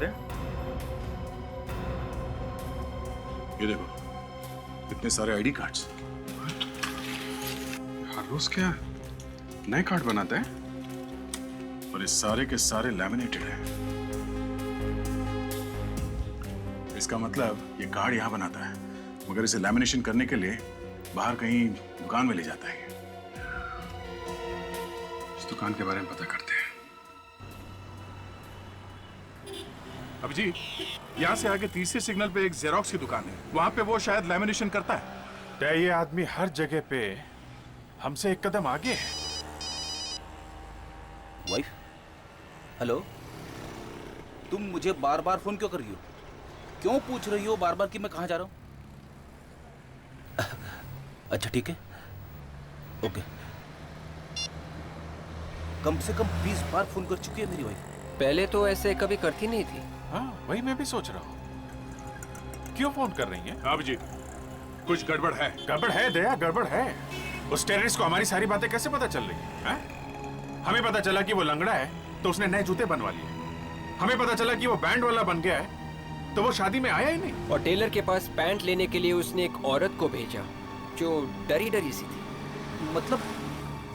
दे। ये देखो, इतने सारे आईडी कार्ड्स। हर रोज क्या नए कार्ड बनाते हैं? और ये सारे के सारे लैमिनेटेड हैं। इसका मतलब ये कार्ड यहां बनाता है, मगर इसे लैमिनेशन करने के लिए बाहर कहीं दुकान में ले जाता है। इस दुकान के बारे में पता करते हैं। अभिजीत, यहाँ से आगे तीसरे सिग्नल पे एक जेरोक्स की दुकान है, वहां पे वो शायद लैमिनेशन करता है। ये आदमी हर जगह पे हमसे एक कदम आगे है। वाइफ, हेलो, तुम मुझे बार बार फोन क्यों कर रही हो? क्यों पूछ रही हो बार बार कि मैं कहाँ जा रहा हूँ? अच्छा ठीक है, ओके। कम से कम 20 बार फोन कर चुकी है मेरी वाइफ। पहले तो ऐसे कभी करती नहीं थी। हाँ, वही मैं भी सोच रहा हूँ, क्यों फोन कर रही है? अभिजीत, कुछ गड़बड़ है। गड़बड़ है दया, गड़बड़ है। उस टेररिस्ट को हमारी सारी बातें कैसे पता चल रही है? हमें पता चला कि वो लंगड़ा है तो उसने नए जूते बनवा लिए। हमें पता चला कि वो बैंड वाला बन गया है तो वो शादी में आया ही नहीं। और टेलर के पास पैंट लेने के लिए उसने एक औरत को भेजा जो डरी डरी सी थी। मतलब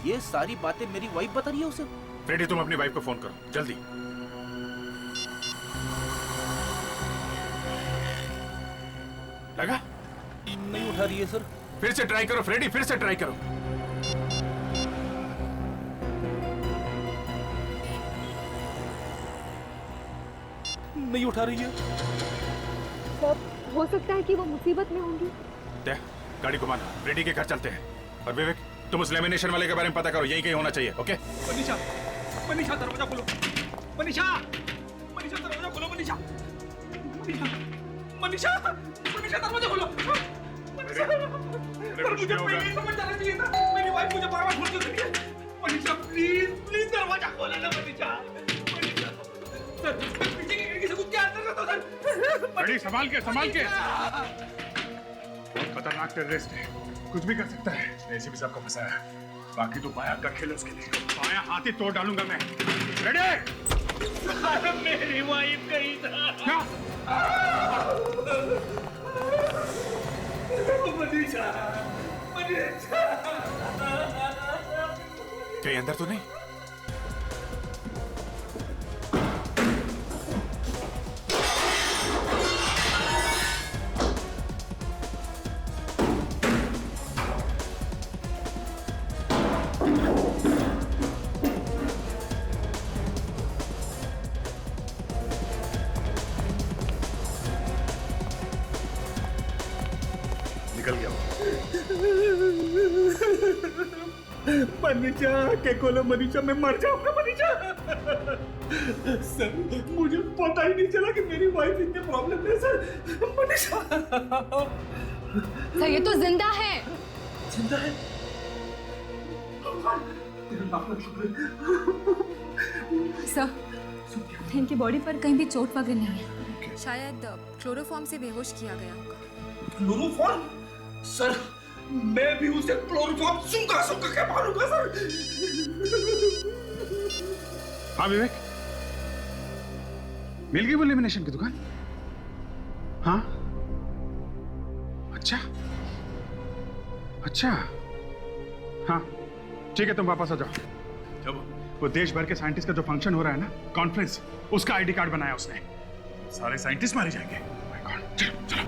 ये सारी बातें मेरी वाइफ बता रही है उसे? फ्रेडी, तुम अपनी वाइफ को फोन करो जल्दी। लगा? नहीं उठा रही है सर। फिर से ट्राई करो फ्रेडी, फिर से ट्राई करो। नहीं उठा रही है। सर, हो सकता है कि वो मुसीबत में होंगी। देख, गाड़ी घुमाना, फ्रेडी के घर चलते हैं। और विवेक, तुम उस लेमिनेशन वाले के बारे में पता करो, यही कहीं होना चाहिए। ओके? मनीषा, मनीषा दरवाजा खोलो। मनीषा, मनीषा दरवाजा खोलो। मनीषा, मनीषा, मनीषा, मनीषा दरवाजा खोलो। मनीषा, सर मुझे पहले ही समझ जाना चाहिए था। मेरी वाइफ मुझे बार-बार फोन क्यों कर रही है? मनीषा प्लीज, प्लीज दरवाजा खोलो ना मनीषा। मनीषा, सर पीछे की खिड़की से कूद के अंदर जाता हूं सर। बड़ी संभाल के, संभाल के। बहुत खतरनाक टेररिस्ट है, कुछ भी कर सकता है। एसीपी साहब को फंसाया है, बाकी तो बाया का खेल है उसके लिए। बाया हाथ ही तोड़ डालूंगा मैं। रेडी? मेरी वाइफ गई था। क्या? मनीषा, मनीषा। कहीं अंदर तो नहीं? निकल गया वो। मनीषा के खोलो। मनीषा, मैं मर जाऊंगा मनीषा। सर मुझे पता ही नहीं चला कि मेरी वाइफ इतने प्रॉब्लम में। सर मनीषा, सर ये तो जिंदा है। जिंदा है? सर इनकी बॉडी पर कहीं भी चोट वगैरह नहीं है। शायद क्लोरोफॉर्म से बेहोश किया गया होगा। क्लोरोफॉर्म? सर मैं भी उसे क्लोरोफॉर्म सूंघा सूंघा के मारूंगा सर। हाँ विवेक, मिल गई वो लेमिनेशन की दुकान? हाँ, अच्छा अच्छा, हाँ ठीक है, तुम वापस आ जाओ। जब वो देश भर के साइंटिस्ट का जो फंक्शन हो रहा है ना, कॉन्फ्रेंस, उसका आईडी कार्ड बनाया उसने। सारे साइंटिस्ट मारे जाएंगे। माय गॉड, चलो चलो।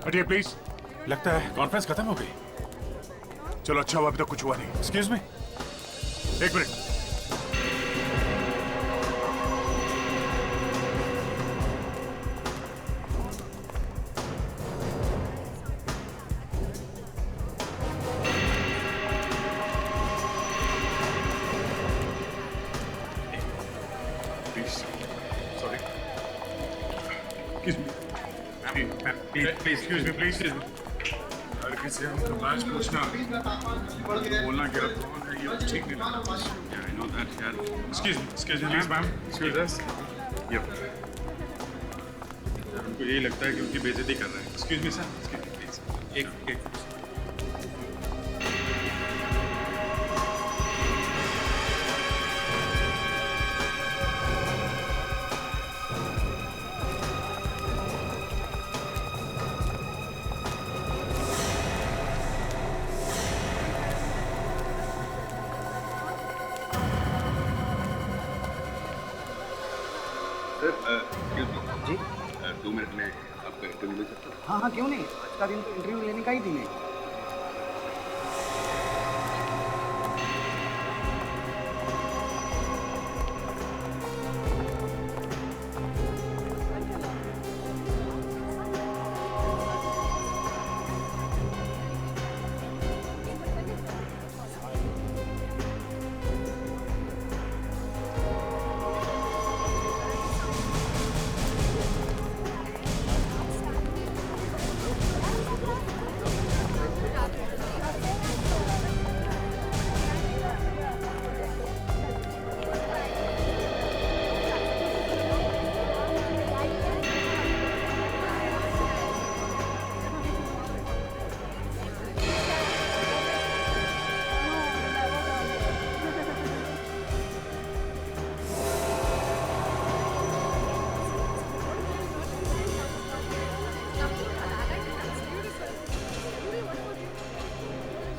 हटिए प्लीज, लगता है कॉन्फ्रेंस खत्म हो गई। चलो अच्छा हुआ अभी तक कुछ हुआ नहीं। एक्सक्यूज मी, एक मिनट। Excuse me, please. हर किसी हमको लास्ट पूछना, बोलना क्या कौन है ये ठीक नहीं लगता। Yeah, I know that, यार। Excuse me, please, ma'am. Excuse us. Yep. यार उनको यही लगता है कि उनकी बेइज्जती कर रहे हैं। Excuse me, sir. Excuse me, please. एक 2 मिनट में आपका इंटरव्यू ले सकता हूँ? हाँ हाँ, क्यों नहीं, आज का दिन तो इंटरव्यू लेने का ही दिन है।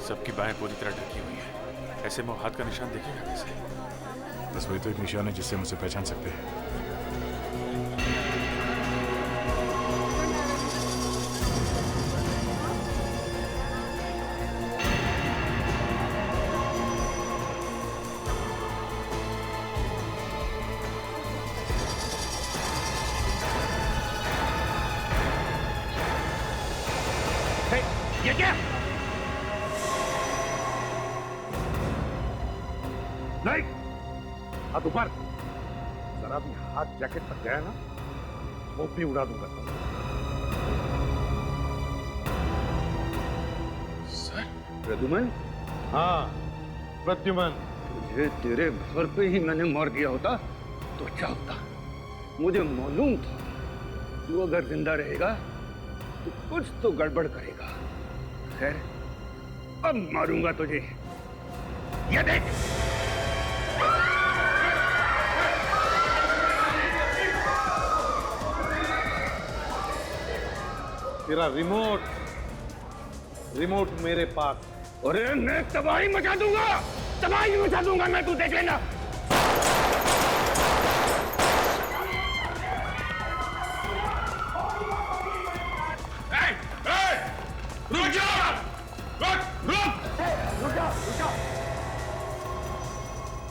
सबकी बाहें पूरी तरह ढकी हुई है, ऐसे में वो हाथ का निशान देखेगा कैसे? बस वही तो एक निशान है जिससे हम उसे पहचान सकते हैं। ये क्या? नहीं, हाथ ऊपर। जरा भी हाथ जैकेट तक गया ना, वो भी उड़ा दूंगा। सर? प्रद्युमन? हाँ, प्रद्युमन। तुझे तेरे घर पे ही मैंने मार दिया होता तो अच्छा होता। मुझे मालूम था तू अगर जिंदा रहेगा तो कुछ तो गड़बड़ करेगा। खैर, अब मारूंगा तुझे। ये देख। तेरा रिमोट मेरे पास। अरे मैं तबाही मचा दूंगा, तबाही मचा दूंगा मैं, तू देख लेना।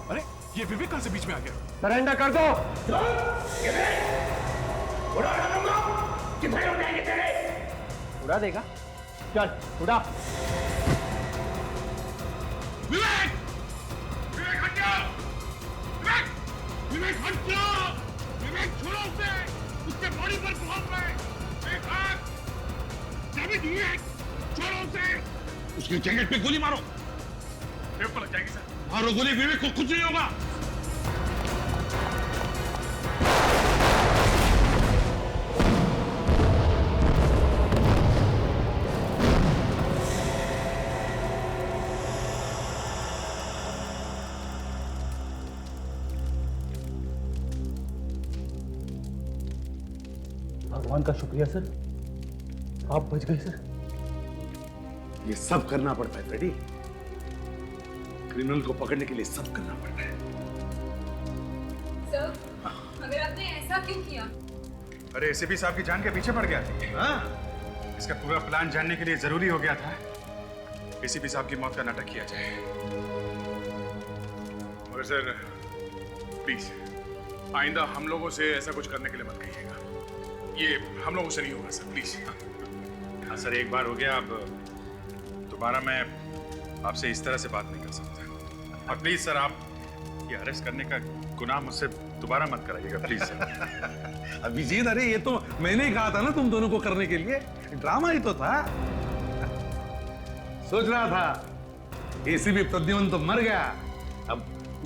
अरे ये विवेक कहां से बीच में आ गया? सरेंडर कर दो। उड़ा देगा? चल उड़ा। विवेक! विवेक हट जाओ! विवेक! विवेक हट जाओ! विवेक छोड़ो उसे! उसके बॉडी पर बहुत है! एक हाथ! डेविड विवेक! छोड़ो उसे! उसकी जैकेट पे गोली मारो! विवेक को लग जाएगी सर! मारो गोली, विवेक को कुछ नहीं होगा! भगवान का शुक्रिया सर, आप बच गए सर। ये सब करना पड़ता है फ्रेडी। क्रिमिनल को पकड़ने के लिए सब करना पड़ता है। सर, मगर आपने ऐसा क्यों किया? अरे एसीपी साहब की जान के पीछे पड़ गया था। हाँ? इसका पूरा प्लान जानने के लिए जरूरी हो गया था एसीपी साहब की मौत का नाटक किया जाए। मगर सर प्लीज आइंदा हम लोगों से ऐसा कुछ करने के लिए मत कहिएगा। ये हम लोगों से नहीं होगा सर, प्लीज। हाँ सर, एक बार हो गया, अब दोबारा मैं आपसे इस तरह से बात नहीं कर सकता। और प्लीज सर, आप ये अरेस्ट करने का गुनाह मुझसे दोबारा मत कराइएगा, प्लीज सर। अभिजीत, अरे ये तो मैंने ही कहा था ना तुम दोनों को करने के लिए। ड्रामा ही तो था। सोच रहा था एसीपी प्रद्युमन तो मर गया, अब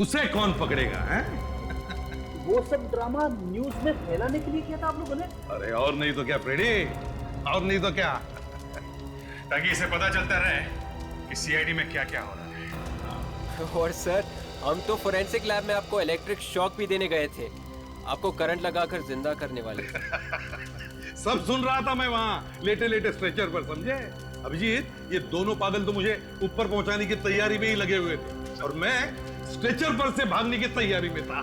उसे कौन पकड़ेगा? हैं? वो सब ड्रामा न्यूज में फैलाने के लिए किया था आप लोगों ने? अरे और नहीं तो क्या फ्रेडी, और नहीं तो क्या। ताकि इसे पता चलता रहे कि सीआईडी में क्या क्या हो रहा है। और सर, हम तो फोरेंसिक लैब में आपको इलेक्ट्रिक शॉक भी देने गए थे, आपको करंट लगाकर जिंदा करने वाले। सब सुन रहा था मैं वहां लेटे लेटे स्ट्रेचर पर, समझे? अभिजीत, ये दोनों पागल तो मुझे ऊपर पहुंचाने की तैयारी में ही लगे हुए थे और मैं स्ट्रेचर पर से भागने की तैयारी में था।